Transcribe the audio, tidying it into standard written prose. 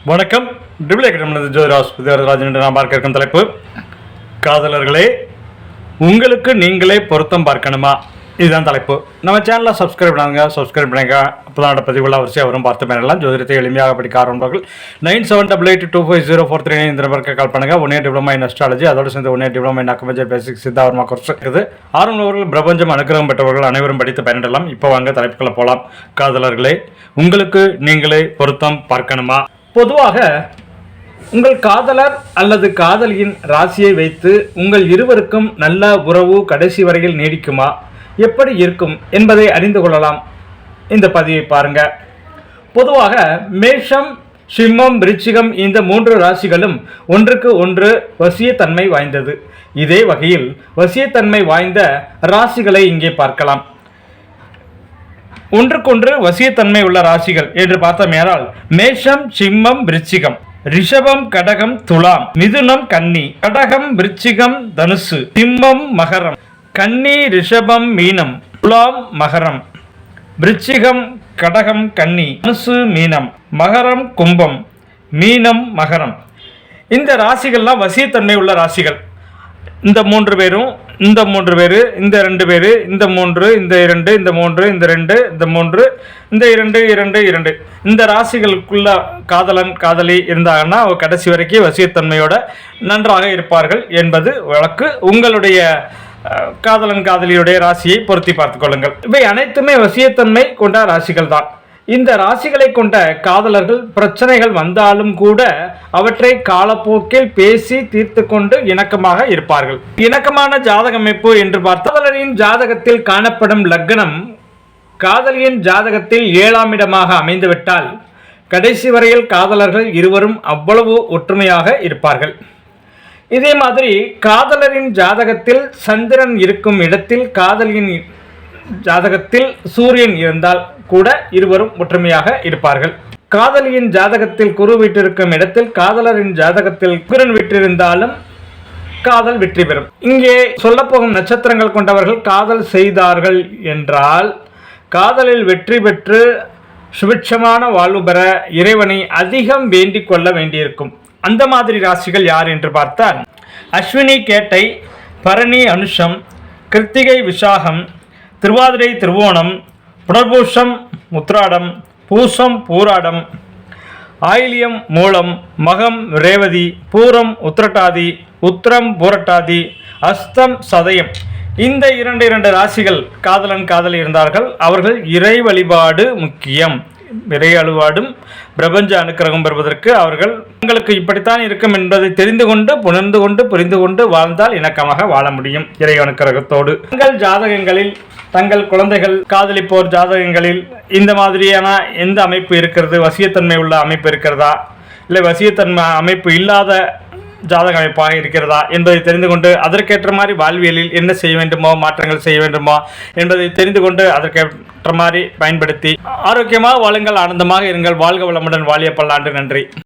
வணக்கம். ஜோதிராஜன் என்று நான் பார்க்க இருக்கும் தலைப்பு, காதலர்களே உங்களுக்கு நீங்களே பொருத்தம் பார்க்கணுமா? இதுதான் தலைப்பு. நம்ம சேனலை சப்ஸ்கிரைப் பண்ணுங்க. அப்போதான் பதிவுள்ள வரிசையாக வரும் பார்த்து பண்ணலாம். ஜோதிடத்தை எளிமையாக படிக்க ஆரம்பிப்பார்கள். 9788250439 இந்த நம்பருக்கு கால் பண்ணுங்கள். 1 year டிப்ளமா இன் அஸ்ட்ராலஜி, அதோடு சேர்ந்து 1 year diploma in acupuncture basic சித்தாவர்மா கோர்ஸ் இருக்குது. ஆரம்பவர்கள் பிரபஞ்சம் அனுகிரகம் பெற்றவர்கள் அனைவரும் படித்து பயனிடலாம். இப்போ வாங்க தலைப்புகளை போகலாம். காதலர்களே உங்களுக்கு நீங்களே பொருத்தம் பார்க்கணுமா? பொதுவாக உங்கள் காதலர் அல்லது காதலியின் ராசியை வைத்து உங்கள் இருவருக்கும் நல்ல உறவு கடைசி வரையில் நீடிக்குமா, எப்படி இருக்கும் என்பதை அறிந்து கொள்ளலாம். இந்த பதிவை பாருங்க. பொதுவாக மேஷம், சிம்மம், விருச்சிகம் இந்த 3 ராசிகளும் ஒன்றுக்கு ஒன்று வசியத்தன்மை வாய்ந்தது. இதே வகையில் வசியத்தன்மை வாய்ந்த ராசிகளை இங்கே பார்க்கலாம். ஒன்றுக்கொன்று வசியத்தன்மை உள்ள ராசிகள் என்று பார்த்தோமேனால் மேஷம், சிம்மம், விருச்சிகம், ரிஷபம், கடகம், துலாம், மிதுனம், கன்னி, கடகம், விருச்சிகம், தனுசு, சிம்மம், மகரம், கன்னி, ரிஷபம், மீனம், துலாம், மகரம், விருச்சிகம், கடகம், கன்னி, தனுசு, மீனம், மகரம், கும்பம், மீனம், மகரம். இந்த ராசிகள்லாம் வசியத்தன்மை உள்ள ராசிகள். இந்த 3 பேரும், இந்த 3 பேர், இந்த 2 பேர், இந்த 3, இந்த 2, இந்த 3, இந்த 2, இந்த 3, இந்த 2, 2, 2 இந்த ராசிகளுக்குள்ள காதலன் காதலி இருந்தாங்கன்னா கடைசி வரைக்கும் வசியத்தன்மையோட நன்றாக இருப்பார்கள் என்பது வழக்கு. உங்களுடைய காதலன் காதலியுடைய ராசியை பொருத்தி பார்த்துக் கொள்ளுங்கள். இவை அனைத்துமே வசியத்தன்மை கொண்ட ராசிகள் தான். இந்த ராசிகளை கொண்ட காதலர்கள் பிரச்சனைகள் வந்தாலும் கூட அவற்றை காலப்போக்கில் பேசி தீர்த்து கொண்டு இணக்கமாக இருப்பார்கள். இணக்கமான ஜாதக அமைப்பு என்று பார்த்தால், காதலரின் ஜாதகத்தில் காணப்படும் லக்னம் காதலியின் ஜாதகத்தில் 7ஆம் இடமாக அமைந்துவிட்டால் கடைசி வரையில் காதலர்கள் இருவரும் அவ்வளவு ஒற்றுமையாக இருப்பார்கள். இதே மாதிரி காதலரின் ஜாதகத்தில் சந்திரன் இருக்கும் இடத்தில் காதலியின் ஜாதகத்தில் சூரியன் இருந்தால் கூட இருவரும் ஒற்றுமையாக இருப்பார்கள். காதலியின் ஜாதகத்தில் குரு வீட்டிருக்கும் இடத்தில் காதலரின் ஜாதகத்தில் சுக்கிரன் வீற்றிருந்தாலும் காதல் வெற்றி பெறும். இங்கே சொல்லப்போகும் நட்சத்திரங்கள் கொண்டவர்கள் காதல் செய்தார்கள் என்றால் காதலில் வெற்றி பெற்று சுபிட்சமான வாழ்வு பெற இறைவனை அதிகம் வேண்டிக் கொள்ள வேண்டியிருக்கும். அந்த மாதிரி ராசிகள் யார் என்று பார்த்தால், அஸ்வினி கேட்டை, பரணி அனுஷம், கிருத்திகை விசாகம், திருவாதிரை திருவோணம், புனர்பூஷம் உத்ராடம், பூசம் பூராடம், ஆயிலியம் மூலம், மகம் ரேவதி, பூரம் உத்திரட்டாதி, உத்திரம் பூரட்டாதி, அஸ்தம் சதயம். இந்த 2 ராசிகள் காதலன் காதலி இருந்தார்கள். அவர்கள் இறை வழிபாடு முக்கியம். இறை வழிபாடும் பிரபஞ்ச அனுக்கிரகம் பெறுவதற்கு அவர்கள் உங்களுக்கு இப்படித்தான் இருக்கும் என்பதை தெரிந்து கொண்டு புணர்ந்து கொண்டு புரிந்து கொண்டு வாழ்ந்தால் இணக்கமாக வாழ முடியும் இறை அனுக்கிரகத்தோடு. தங்கள் ஜாதகங்களில் தங்கள் குழந்தைகள் காதலிப்போர் ஜாதகங்களில் இந்த மாதிரியான எந்த அமைப்பு இருக்கிறது, வசியத்தன்மை உள்ள அமைப்பு இருக்கிறதா, இல்லை வசியத்தன்மை அமைப்பு இல்லாத ஜாதக அமைப்பாக இருக்கிறதா என்பதை தெரிந்து கொண்டு அதற்கேற்ற மாதிரி வாழ்வியலில் என்ன செய்ய வேண்டுமோ, மாற்றங்கள் செய்ய வேண்டுமோ என்பதை தெரிந்து கொண்டு அதற்கேற்ற மாதிரி பயன்படுத்தி ஆரோக்கியமாக வாழுங்கள், ஆனந்தமாக இருங்கள், வாழ்க வளமுடன், வாழிய பல்லாண்டு. நன்றி.